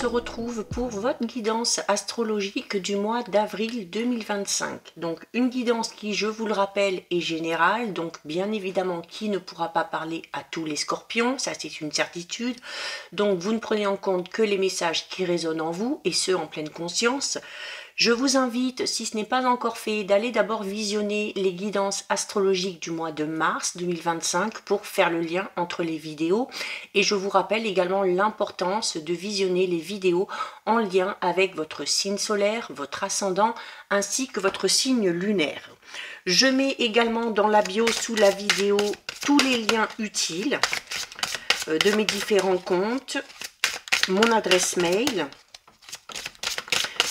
se retrouve pour votre guidance astrologique du mois d'avril 2025. Donc une guidance qui, je vous le rappelle, est générale, donc bien évidemment qui ne pourra pas parler à tous les scorpions, ça c'est une certitude. Donc vous ne prenez en compte que les messages qui résonnent en vous, et ce en pleine conscience. Je vous invite, si ce n'est pas encore fait, d'aller d'abord visionner les guidances astrologiques du mois de mars 2025 pour faire le lien entre les vidéos. Et je vous rappelle également l'importance de visionner les vidéos en lien avec votre signe solaire, votre ascendant, ainsi que votre signe lunaire. Je mets également dans la bio sous la vidéo tous les liens utiles de mes différents comptes, mon adresse mail.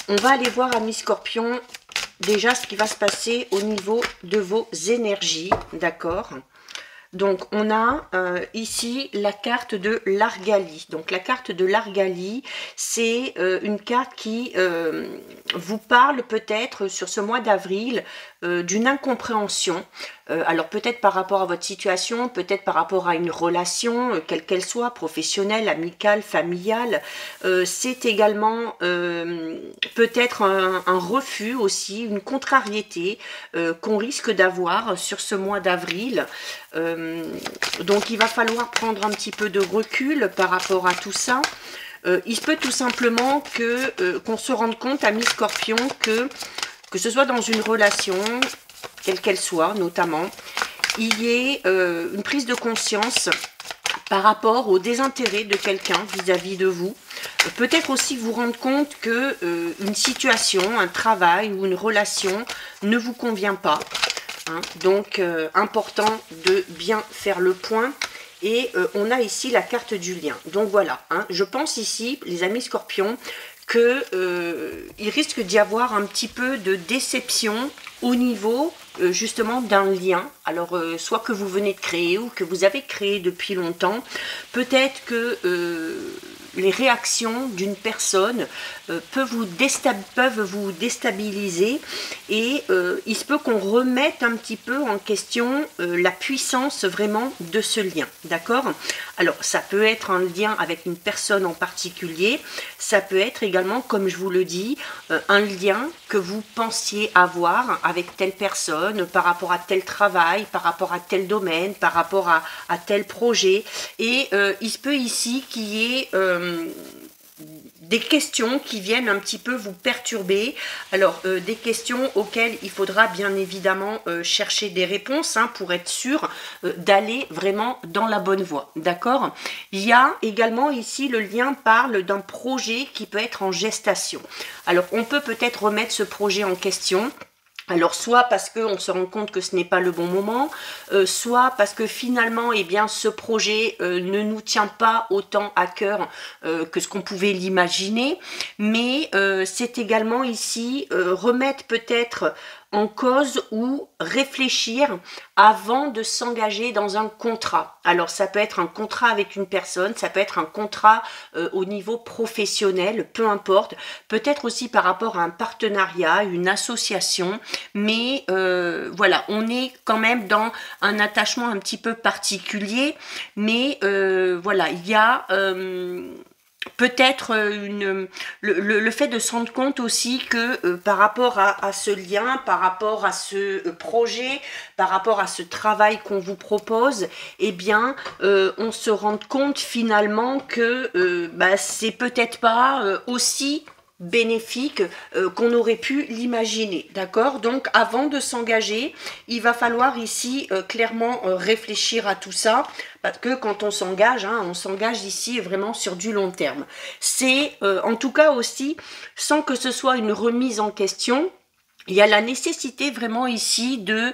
On va aller voir, amis scorpions, déjà ce qui va se passer au niveau de vos énergies, d'accord? Donc, on a ici la carte de l'Argalie. Donc, la carte de l'Argalie, c'est une carte qui vous parle peut-être sur ce mois d'avril d'une incompréhension. Alors, peut-être par rapport à votre situation, peut-être par rapport à une relation, quelle qu'elle soit, professionnelle, amicale, familiale. C'est également peut-être un refus aussi, une contrariété qu'on risque d'avoir sur ce mois d'avril. Donc il va falloir prendre un petit peu de recul par rapport à tout ça. Il se peut tout simplement que qu'on se rende compte, amis scorpions, que ce soit dans une relation, quelle qu'elle soit notamment, il y ait une prise de conscience par rapport au désintérêt de quelqu'un vis-à-vis de vous. Peut-être aussi vous rendre compte que une situation, un travail ou une relation ne vous convient pas. Hein, donc important de bien faire le point. Et on a ici la carte du lien. Donc voilà, hein, je pense ici, les amis scorpions, que il risque d'y avoir un petit peu de déception au niveau justement d'un lien. Alors soit que vous venez de créer ou que vous avez créé depuis longtemps. Peut-être que les réactions d'une personne peuvent vous déstabiliser, et il se peut qu'on remette un petit peu en question la puissance vraiment de ce lien, d'accord? Alors ça peut être un lien avec une personne en particulier, ça peut être également, comme je vous le dis, un lien que vous pensiez avoir avec telle personne, par rapport à tel travail, par rapport à tel domaine, par rapport à tel projet, et il se peut ici qu'il y ait des questions qui viennent un petit peu vous perturber. Alors des questions auxquelles il faudra bien évidemment chercher des réponses, hein, pour être sûr d'aller vraiment dans la bonne voie, d'accord? Il y a également ici, le lien parle d'un projet qui peut être en gestation. Alors on peut peut-être remettre ce projet en question. Alors soit parce qu'on se rend compte que ce n'est pas le bon moment, soit parce que finalement eh bien, ce projet ne nous tient pas autant à cœur que ce qu'on pouvait l'imaginer, mais c'est également ici remettre peut-être en cause ou réfléchir avant de s'engager dans un contrat. Alors ça peut être un contrat avec une personne, ça peut être un contrat au niveau professionnel, peu importe, peut-être aussi par rapport à un partenariat, une association, mais voilà, on est quand même dans un attachement un petit peu particulier, mais voilà, il y a peut-être le fait de se rendre compte aussi que par rapport à ce lien, par rapport à ce projet, par rapport à ce travail qu'on vous propose, eh bien on se rend compte finalement que bah, c'est peut-être pas aussi bénéfique qu'on aurait pu l'imaginer, d'accord? Donc avant de s'engager, il va falloir ici clairement réfléchir à tout ça, parce que quand on s'engage, hein, on s'engage ici vraiment sur du long terme. C'est en tout cas aussi, sans que ce soit une remise en question, il y a la nécessité vraiment ici de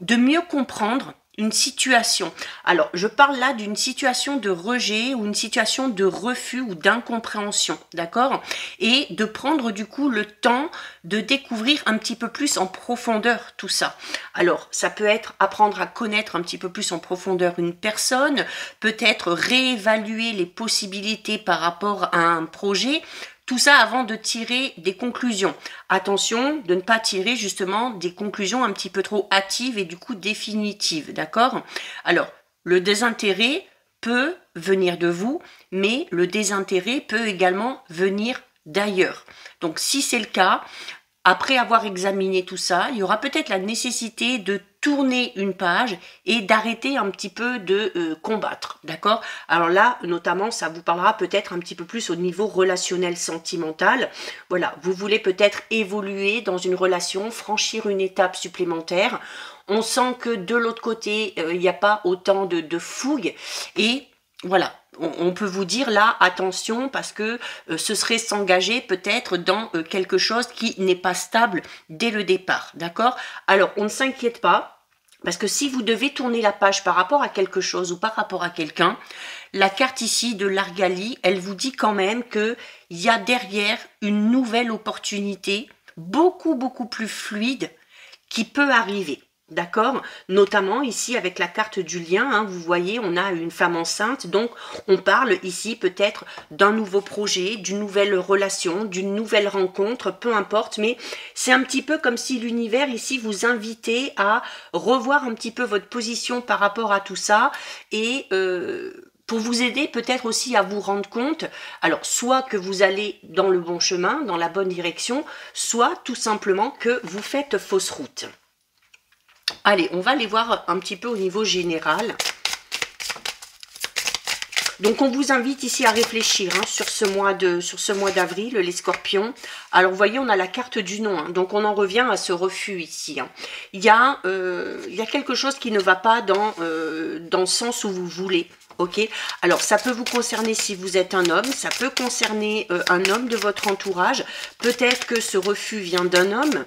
mieux comprendre une situation. Alors, je parle là d'une situation de rejet ou une situation de refus ou d'incompréhension, d'accord? Et de prendre du coup le temps de découvrir un petit peu plus en profondeur tout ça. Alors, ça peut être apprendre à connaître un petit peu plus en profondeur une personne, peut-être réévaluer les possibilités par rapport à un projet. Tout ça avant de tirer des conclusions. Attention de ne pas tirer justement des conclusions un petit peu trop hâtives et du coup définitives, d'accord? Alors, le désintérêt peut venir de vous, mais le désintérêt peut également venir d'ailleurs. Donc si c'est le cas, après avoir examiné tout ça, il y aura peut-être la nécessité de tourner une page et d'arrêter un petit peu de combattre, d'accord? Alors là, notamment, ça vous parlera peut-être un petit peu plus au niveau relationnel sentimental. Voilà, vous voulez peut-être évoluer dans une relation, franchir une étape supplémentaire. On sent que de l'autre côté, il n'y a pas autant de fougue et voilà, on peut vous dire là, attention, parce que ce serait s'engager peut-être dans quelque chose qui n'est pas stable dès le départ, d'accord? Alors, on ne s'inquiète pas, parce que si vous devez tourner la page par rapport à quelque chose ou par rapport à quelqu'un, la carte ici de l'Argali, elle vous dit quand même qu'il y a derrière une nouvelle opportunité, beaucoup plus fluide, qui peut arriver. D'accord? Notamment ici avec la carte du lien, hein, vous voyez, on a une femme enceinte, donc on parle ici peut-être d'un nouveau projet, d'une nouvelle relation, d'une nouvelle rencontre, peu importe, mais c'est un petit peu comme si l'univers ici vous invitait à revoir un petit peu votre position par rapport à tout ça et pour vous aider peut-être aussi à vous rendre compte, alors soit que vous allez dans le bon chemin, dans la bonne direction, soit tout simplement que vous faites fausse route. Allez, on va aller voir un petit peu au niveau général. Donc, on vous invite ici à réfléchir hein, sur ce mois d'avril, les scorpions. Alors, vous voyez, on a la carte du non. Hein, donc, on en revient à ce refus ici. Hein. Il y a quelque chose qui ne va pas dans le sens où vous voulez. Ok, alors ça peut vous concerner si vous êtes un homme, ça peut concerner un homme de votre entourage, peut-être que ce refus vient d'un homme.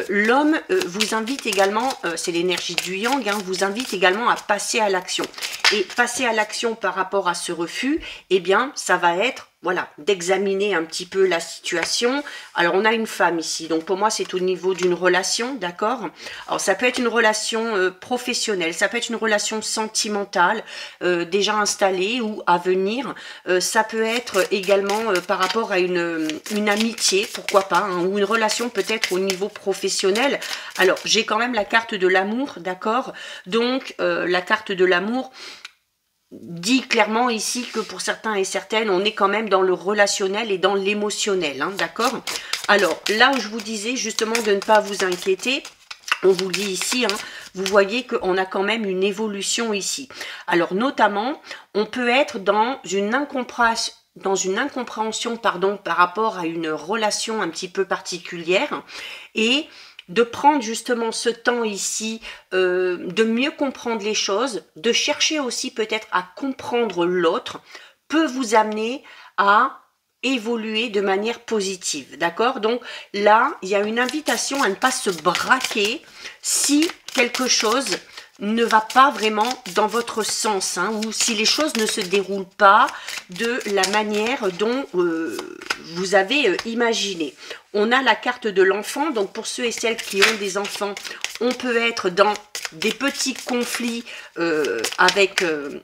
L'homme vous invite également, c'est l'énergie du yang, hein, vous invite également à passer à l'action. Et passer à l'action par rapport à ce refus, eh bien ça va être voilà, d'examiner un petit peu la situation. Alors, on a une femme ici. Donc, pour moi, c'est au niveau d'une relation, d'accord? Alors, ça peut être une relation professionnelle, ça peut être une relation sentimentale, déjà installée ou à venir. Ça peut être également par rapport à une amitié, pourquoi pas, hein, ou une relation peut-être au niveau professionnel. Alors, j'ai quand même la carte de l'amour, d'accord? Donc, la carte de l'amour dit clairement ici que pour certains et certaines, on est quand même dans le relationnel et dans l'émotionnel, hein, d'accord? Alors, là où je vous disais justement de ne pas vous inquiéter, on vous le dit ici, hein, vous voyez qu'on a quand même une évolution ici. Alors, notamment, on peut être dans une incompréhension par rapport à une relation un petit peu particulière et de prendre justement ce temps ici, de mieux comprendre les choses, de chercher aussi peut-être à comprendre l'autre, peut vous amener à évoluer de manière positive, d'accord? Donc là, il y a une invitation à ne pas se braquer si quelque chose ne va pas vraiment dans votre sens, hein, ou si les choses ne se déroulent pas de la manière dont vous avez imaginé. On a la carte de l'enfant, donc pour ceux et celles qui ont des enfants, on peut être dans des petits conflits avec eux.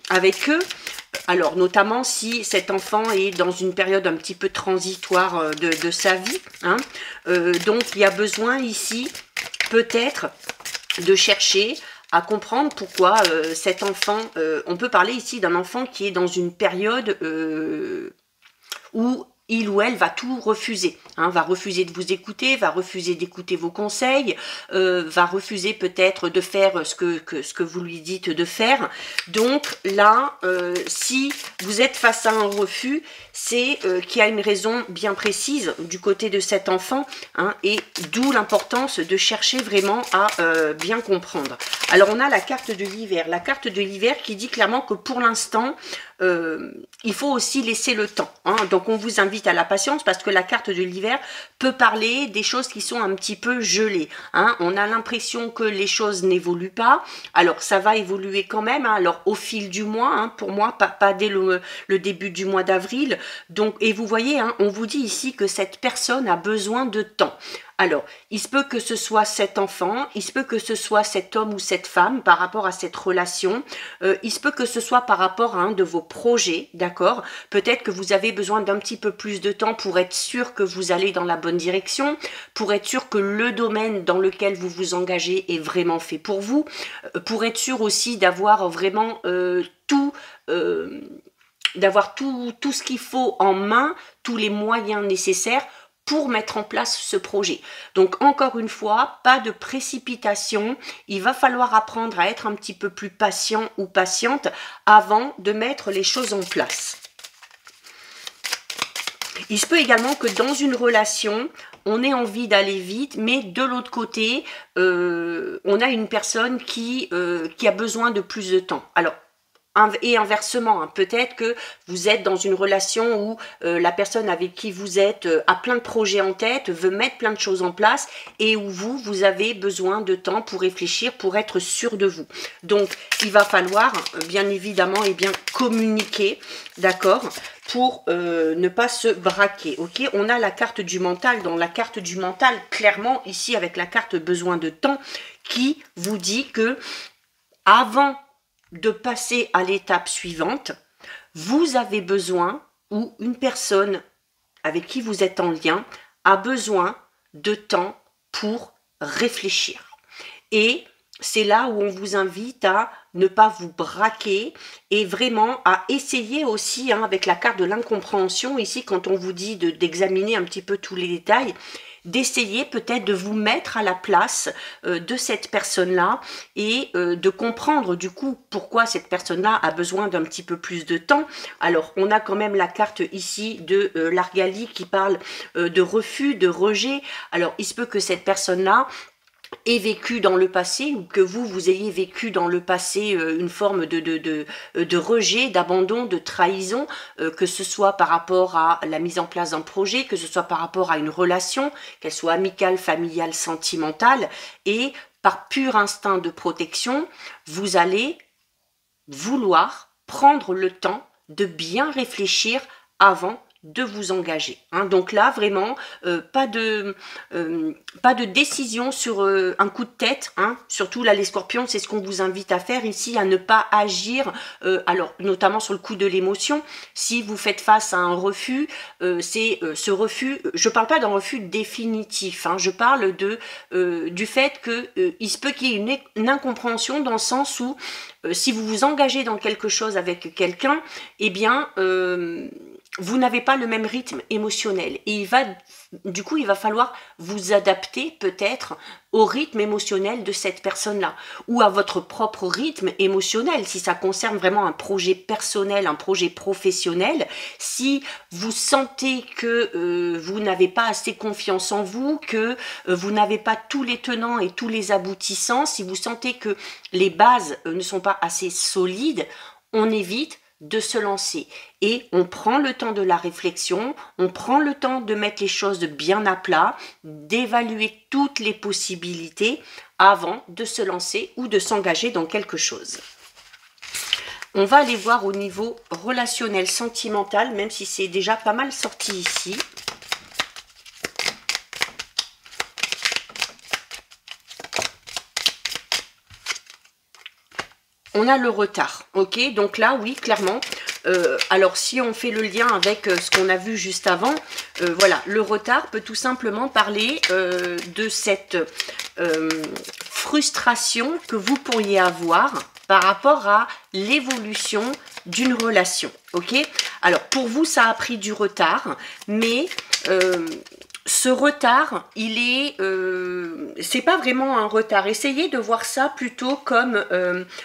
Alors, notamment si cet enfant est dans une période un petit peu transitoire de sa vie. Hein. Donc, il y a besoin ici, peut-être, de chercher à comprendre pourquoi cet enfant, on peut parler ici d'un enfant qui est dans une période où il ou elle va tout refuser, hein, va refuser de vous écouter, va refuser d'écouter vos conseils, va refuser peut-être de faire ce que vous lui dites de faire. Donc là, si vous êtes face à un refus, c'est qu'il y a une raison bien précise du côté de cet enfant, hein, et d'où l'importance de chercher vraiment à bien comprendre. Alors on a la carte de l'hiver, qui dit clairement que pour l'instant, il faut aussi laisser le temps, hein. Donc on vous invite à la patience parce que la carte de l'hiver peut parler des choses qui sont un petit peu gelées, hein. On a l'impression que les choses n'évoluent pas, alors ça va évoluer quand même, hein. Alors au fil du mois, hein, pour moi, pas dès le début du mois d'avril. Donc, et vous voyez, hein, on vous dit ici que cette personne a besoin de temps. Alors, il se peut que ce soit cet enfant, il se peut que ce soit cet homme ou cette femme par rapport à cette relation, il se peut que ce soit par rapport à un de vos projets, d'accord? Peut-être que vous avez besoin d'un petit peu plus de temps pour être sûr que vous allez dans la bonne direction, pour être sûr que le domaine dans lequel vous vous engagez est vraiment fait pour vous, pour être sûr aussi d'avoir vraiment tout... d'avoir tout ce qu'il faut en main, tous les moyens nécessaires pour mettre en place ce projet. Donc encore une fois, pas de précipitation, il va falloir apprendre à être un petit peu plus patient ou patiente avant de mettre les choses en place. Il se peut également que dans une relation, on ait envie d'aller vite, mais de l'autre côté, on a une personne qui a besoin de plus de temps. Alors, et inversement, hein, peut-être que vous êtes dans une relation où la personne avec qui vous êtes a plein de projets en tête, veut mettre plein de choses en place et où vous avez besoin de temps pour réfléchir, pour être sûr de vous. Donc, il va falloir bien évidemment communiquer, d'accord, pour ne pas se braquer, ok? On a la carte du mental, dans la carte du mental, clairement, ici avec la carte besoin de temps, qui vous dit que avant de passer à l'étape suivante, vous avez besoin, ou une personne avec qui vous êtes en lien, a besoin de temps pour réfléchir. Et c'est là où on vous invite à ne pas vous braquer et vraiment à essayer aussi, hein, avec la carte de l'incompréhension, ici quand on vous dit d'examiner un petit peu tous les détails, d'essayer peut-être de vous mettre à la place de cette personne-là et de comprendre du coup pourquoi cette personne-là a besoin d'un petit peu plus de temps. Alors, on a quand même la carte ici de l'Argali qui parle de refus, de rejet. Alors, il se peut que cette personne-là ait vécu dans le passé ou que vous ayez vécu dans le passé une forme de rejet, d'abandon, de trahison, que ce soit par rapport à la mise en place d'un projet, que ce soit par rapport à une relation, qu'elle soit amicale, familiale, sentimentale, et par pur instinct de protection, vous allez vouloir prendre le temps de bien réfléchir avant de vous engager. Hein. Donc là, vraiment, pas de décision sur un coup de tête. Hein. Surtout là, les scorpions, c'est ce qu'on vous invite à faire ici, à ne pas agir, alors notamment sur le coup de l'émotion. Si vous faites face à un refus, c'est ce refus, je parle pas d'un refus définitif, hein, je parle du fait que il se peut qu'il y ait une incompréhension dans le sens où si vous vous engagez dans quelque chose avec quelqu'un, eh bien vous n'avez pas le même rythme émotionnel et du coup, il va falloir vous adapter peut-être au rythme émotionnel de cette personne-là ou à votre propre rythme émotionnel si ça concerne vraiment un projet personnel, un projet professionnel. Si vous sentez que vous n'avez pas assez confiance en vous, que vous n'avez pas tous les tenants et tous les aboutissants, si vous sentez que les bases ne sont pas assez solides, on évite de se lancer et on prend le temps de la réflexion, on prend le temps de mettre les choses bien à plat, d'évaluer toutes les possibilités avant de se lancer ou de s'engager dans quelque chose. On va aller voir au niveau relationnel, sentimental, même si c'est déjà pas mal sorti ici. On a le retard, ok? Donc là, oui, clairement. Alors, si on fait le lien avec ce qu'on a vu juste avant, voilà, le retard peut tout simplement parler de cette frustration que vous pourriez avoir par rapport à l'évolution d'une relation, ok? Alors, pour vous, ça a pris du retard, mais ce retard, il est, c'est pas vraiment un retard. Essayez de voir ça plutôt comme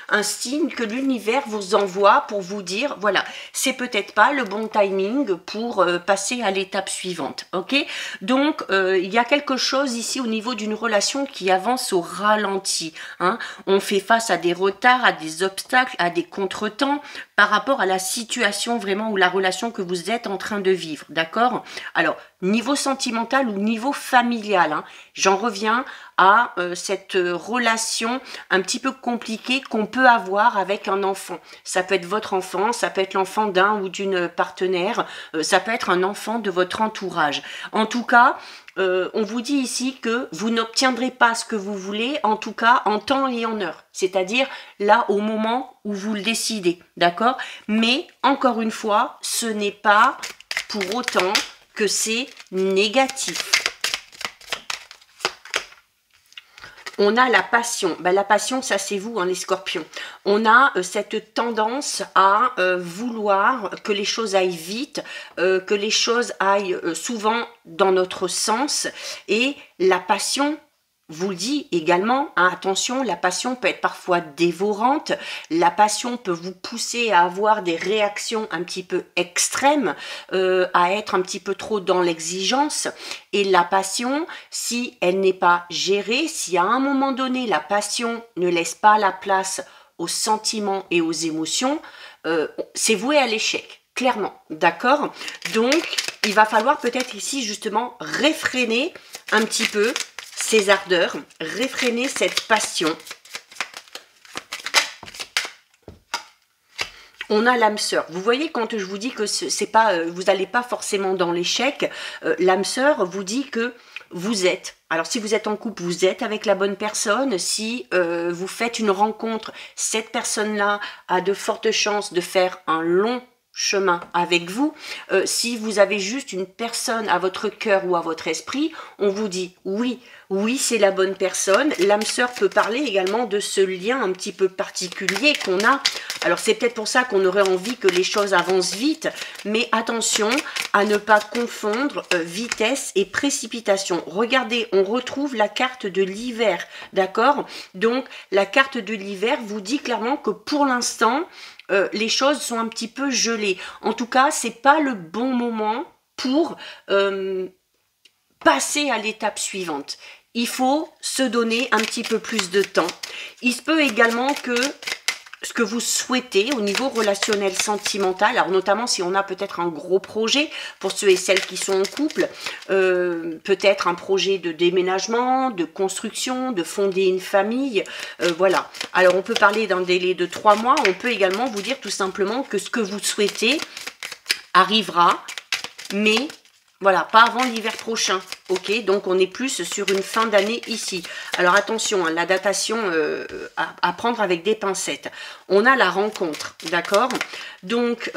un signe que l'univers vous envoie pour vous dire, voilà, c'est peut-être pas le bon timing pour passer à l'étape suivante, ok? Donc, il y a quelque chose ici au niveau d'une relation qui avance au ralenti, hein? On fait face à des retards, à des obstacles, à des contretemps par rapport à la situation vraiment ou la relation que vous êtes en train de vivre, d'accord? Alors, niveau sentimental, sentimental ou niveau familial, hein. J'en reviens à cette relation un petit peu compliquée qu'on peut avoir avec un enfant. Ça peut être votre enfant, ça peut être l'enfant d'un ou d'une partenaire, ça peut être un enfant de votre entourage. En tout cas, on vous dit ici que vous n'obtiendrez pas ce que vous voulez, en tout cas en temps et en heure. C'est-à-dire là au moment où vous le décidez, d'accord? Mais encore une fois, ce n'est pas pour autant que c'est négatif. On a la passion. Ben, la passion, ça c'est vous, hein, les scorpions. On a cette tendance à vouloir que les choses aillent vite, que les choses aillent souvent dans notre sens. Et la passion, vous le dit également, hein, attention, la passion peut être parfois dévorante, la passion peut vous pousser à avoir des réactions un petit peu extrêmes, à être un petit peu trop dans l'exigence, et la passion, si elle n'est pas gérée, si à un moment donné la passion ne laisse pas la place aux sentiments et aux émotions, c'est voué à l'échec, clairement, d'accord? Donc, il va falloir peut-être ici justement réfréner un petit peu ces ardeurs, réfréner cette passion. On a l'âme sœur. Vous voyez, quand je vous dis que c'est pas, vous n'allez pas forcément dans l'échec, l'âme sœur vous dit que vous êtes. Alors, si vous êtes en couple, vous êtes avec la bonne personne. Si vous faites une rencontre, cette personne-là a de fortes chances de faire un long chemin avec vous. Si vous avez juste une personne à votre cœur ou à votre esprit, on vous dit oui, oui, c'est la bonne personne. L'âme sœur peut parler également de ce lien un petit peu particulier qu'on a. Alors c'est peut-être pour ça qu'on aurait envie que les choses avancent vite, mais attention à ne pas confondre vitesse et précipitation. Regardez, on retrouve la carte de l'hiver, d'accord? Donc la carte de l'hiver vous dit clairement que pour l'instant, les choses sont un petit peu gelées. En tout cas, c'est pas le bon moment pour passer à l'étape suivante. Il faut se donner un petit peu plus de temps. Il se peut également que ce que vous souhaitez au niveau relationnel sentimental, alors notamment si on a peut-être un gros projet pour ceux et celles qui sont en couple, peut-être un projet de déménagement, de construction, de fonder une famille, voilà. Alors on peut parler d'un délai de 3 mois, on peut également vous dire tout simplement que ce que vous souhaitez arrivera, mais voilà, pas avant l'hiver prochain, ok? Donc, on est plus sur une fin d'année ici. Alors, attention, hein, la datation à prendre avec des pincettes. On a la rencontre, d'accord? Donc,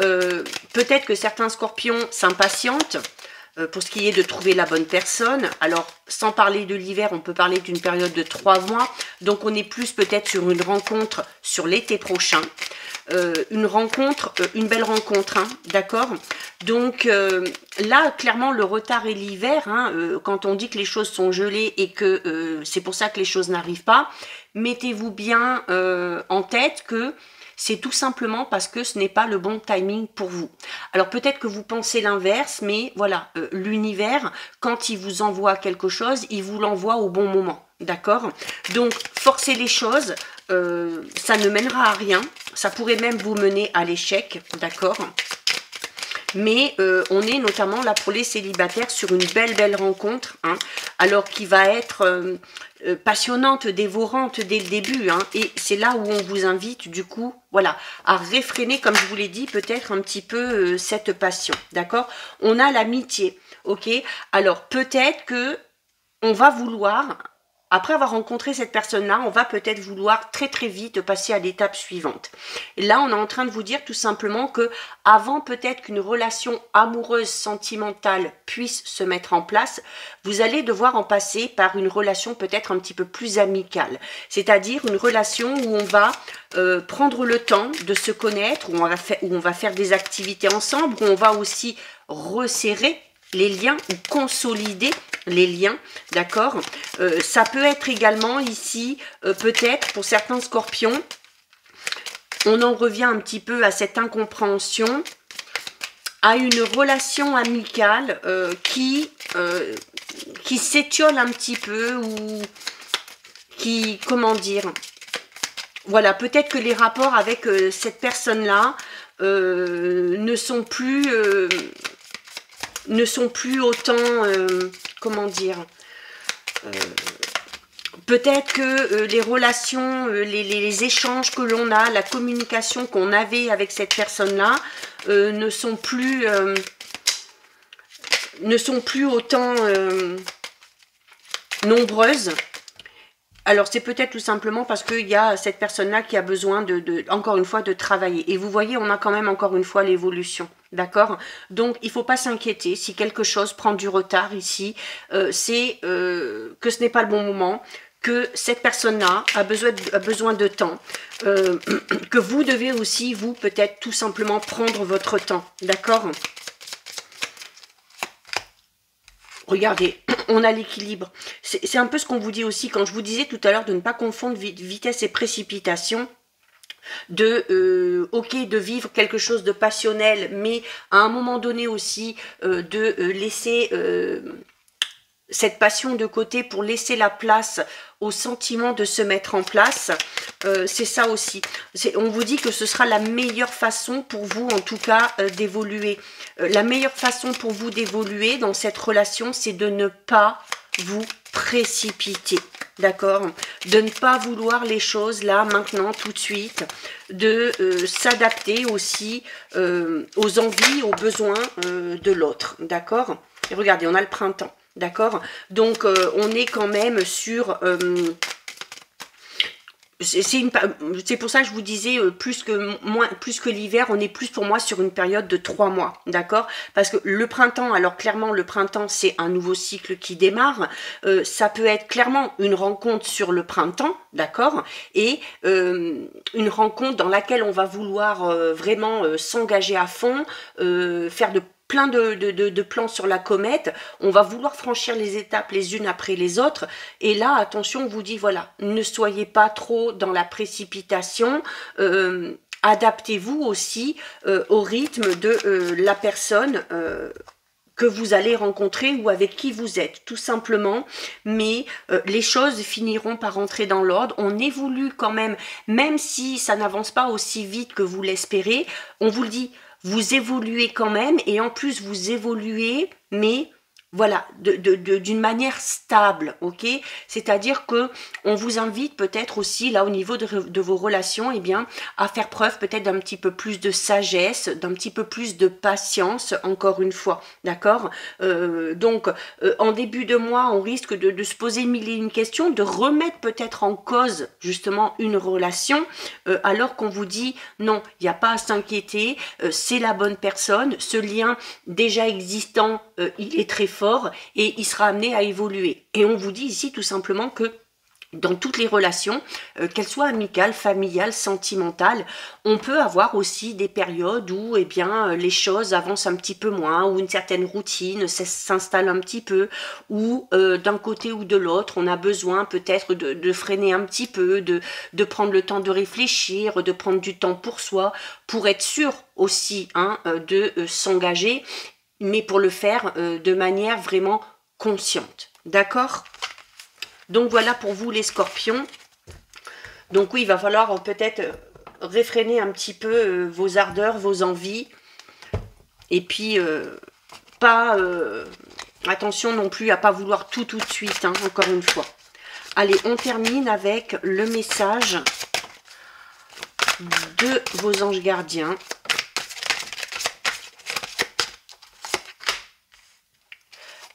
peut-être que certains scorpions s'impatientent pour ce qui est de trouver la bonne personne. Alors, sans parler de l'hiver, on peut parler d'une période de 3 mois. Donc, on est plus peut-être sur une rencontre sur l'été prochain. Une rencontre, une belle rencontre, hein, d'accord? Donc là, clairement, le retard et l'hiver, hein, quand on dit que les choses sont gelées et que c'est pour ça que les choses n'arrivent pas, mettez-vous bien en tête que c'est tout simplement parce que ce n'est pas le bon timing pour vous. Alors peut-être que vous pensez l'inverse, mais voilà, l'univers, quand il vous envoie quelque chose, il vous l'envoie au bon moment, d'accord? Donc, forcez les choses, ça ne mènera à rien, ça pourrait même vous mener à l'échec, d'accord? Mais on est notamment là pour les célibataires sur une belle rencontre, hein, alors qui va être passionnante, dévorante dès le début, hein, et c'est là où on vous invite du coup, voilà, à réfréner, comme je vous l'ai dit, peut-être un petit peu cette passion, d'accord? On a l'amitié, ok? Alors peut-être que on va vouloir, après avoir rencontré cette personne-là, on va peut-être vouloir très vite passer à l'étape suivante. Et là, on est en train de vous dire tout simplement que avant peut-être qu'une relation amoureuse, sentimentale puisse se mettre en place, vous allez devoir en passer par une relation peut-être un petit peu plus amicale. C'est-à-dire une relation où on va prendre le temps de se connaître, où on va faire des activités ensemble, où on va aussi resserrer les liens ou consolider les liens, d'accord? Ça peut être également ici, peut-être pour certains scorpions, on en revient un petit peu à cette incompréhension, à une relation amicale qui s'étiole un petit peu ou qui, comment dire, voilà, peut-être que les rapports avec cette personne-là ne sont plus autant, comment dire, peut-être que les relations, les échanges que l'on a, la communication qu'on avait avec cette personne-là ne sont plus autant nombreuses. Alors c'est peut-être tout simplement parce qu'il y a cette personne-là qui a besoin encore une fois de travailler. Et vous voyez, on a quand même encore une fois l'évolution. D'accord? Donc il ne faut pas s'inquiéter si quelque chose prend du retard ici. C'est que ce n'est pas le bon moment, que cette personne-là a besoin de temps, que vous devez aussi, vous, peut-être tout simplement prendre votre temps. D'accord? Regardez, on a l'équilibre. C'est un peu ce qu'on vous dit aussi, quand je vous disais tout à l'heure de ne pas confondre vitesse et précipitation, de vivre quelque chose de passionnel, mais à un moment donné aussi de laisser cette passion de côté pour laisser la place au sentiment de se mettre en place. C'est ça aussi. On vous dit que ce sera la meilleure façon pour vous, en tout cas, d'évoluer. La meilleure façon pour vous d'évoluer dans cette relation, c'est de ne pas vous précipiter. D'accord? De ne pas vouloir les choses là, maintenant, tout de suite. De s'adapter aussi aux envies, aux besoins de l'autre. D'accord? Et regardez, on a le printemps. D'accord? Donc, on est quand même sur... c'est pour ça que je vous disais, plus que l'hiver, on est plus pour moi sur une période de 3 mois. D'accord? Parce que le printemps, alors clairement, le printemps, c'est un nouveau cycle qui démarre. Ça peut être clairement une rencontre sur le printemps, d'accord? Et une rencontre dans laquelle on va vouloir vraiment s'engager à fond, faire plein de plans sur la comète, on va vouloir franchir les étapes les unes après les autres, et là, attention, on vous dit, voilà, ne soyez pas trop dans la précipitation, adaptez-vous aussi au rythme de la personne que vous allez rencontrer ou avec qui vous êtes, tout simplement, mais les choses finiront par entrer dans l'ordre, on évolue quand même si ça n'avance pas aussi vite que vous l'espérez, on vous le dit, vous évoluez quand même, et en plus vous évoluez, mais voilà, d'une manière stable, ok? C'est-à-dire que on vous invite peut-être aussi, là, au niveau de vos relations, eh bien, à faire preuve peut-être d'un petit peu plus de sagesse, d'un petit peu plus de patience, encore une fois, d'accord? Donc, en début de mois, on risque de se poser mille et une questions, de remettre peut-être en cause, justement, une relation, alors qu'on vous dit, non, il n'y a pas à s'inquiéter, c'est la bonne personne, ce lien déjà existant, il est très fort, et il sera amené à évoluer. Et on vous dit ici tout simplement que dans toutes les relations, qu'elles soient amicales, familiales, sentimentales, on peut avoir aussi des périodes où eh bien, les choses avancent un petit peu moins, où une certaine routine s'installe un petit peu, où d'un côté ou de l'autre, on a besoin peut-être de freiner un petit peu, de prendre le temps de réfléchir, de prendre du temps pour soi, pour être sûr aussi de s'engager, mais pour le faire de manière vraiment consciente. D'accord? Donc voilà pour vous les scorpions. Donc oui, il va falloir peut-être réfréner un petit peu vos ardeurs, vos envies. Et puis, attention non plus à pas vouloir tout de suite, encore une fois. Allez, on termine avec le message de vos anges gardiens.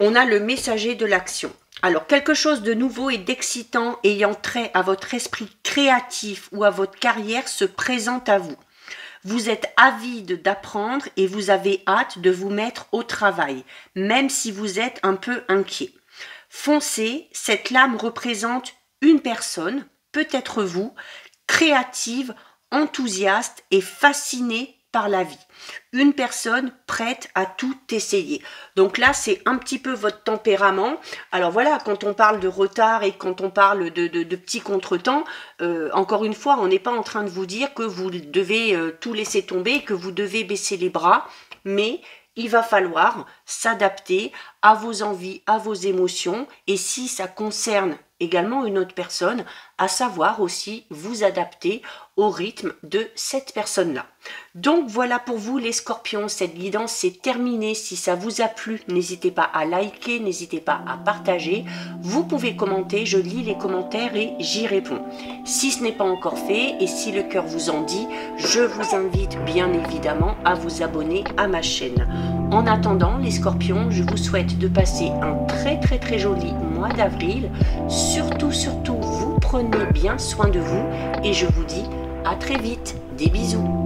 On a le messager de l'action. Alors, quelque chose de nouveau et d'excitant ayant trait à votre esprit créatif ou à votre carrière se présente à vous. Vous êtes avide d'apprendre et vous avez hâte de vous mettre au travail, même si vous êtes un peu inquiet. Foncez, cette lame représente une personne, peut-être vous, créative, enthousiaste et fascinée par la vie. Une personne prête à tout essayer. Donc là, c'est un petit peu votre tempérament. Alors voilà, quand on parle de retard et quand on parle de petits contretemps, encore une fois, on n'est pas en train de vous dire que vous devez tout laisser tomber, que vous devez baisser les bras, mais il va falloir s'adapter à vos envies, à vos émotions, et si ça concerne également une autre personne, à savoir aussi vous adapter au rythme de cette personne-là. Donc voilà pour vous les scorpions, cette guidance c'est terminé. Si ça vous a plu, n'hésitez pas à liker, n'hésitez pas à partager. Vous pouvez commenter, je lis les commentaires et j'y réponds. Si ce n'est pas encore fait et si le cœur vous en dit, je vous invite bien évidemment à vous abonner à ma chaîne. En attendant les scorpions, je vous souhaite de passer un très joli mois d'avril. Surtout, vous prenez bien soin de vous et je vous dis à très vite. Des bisous.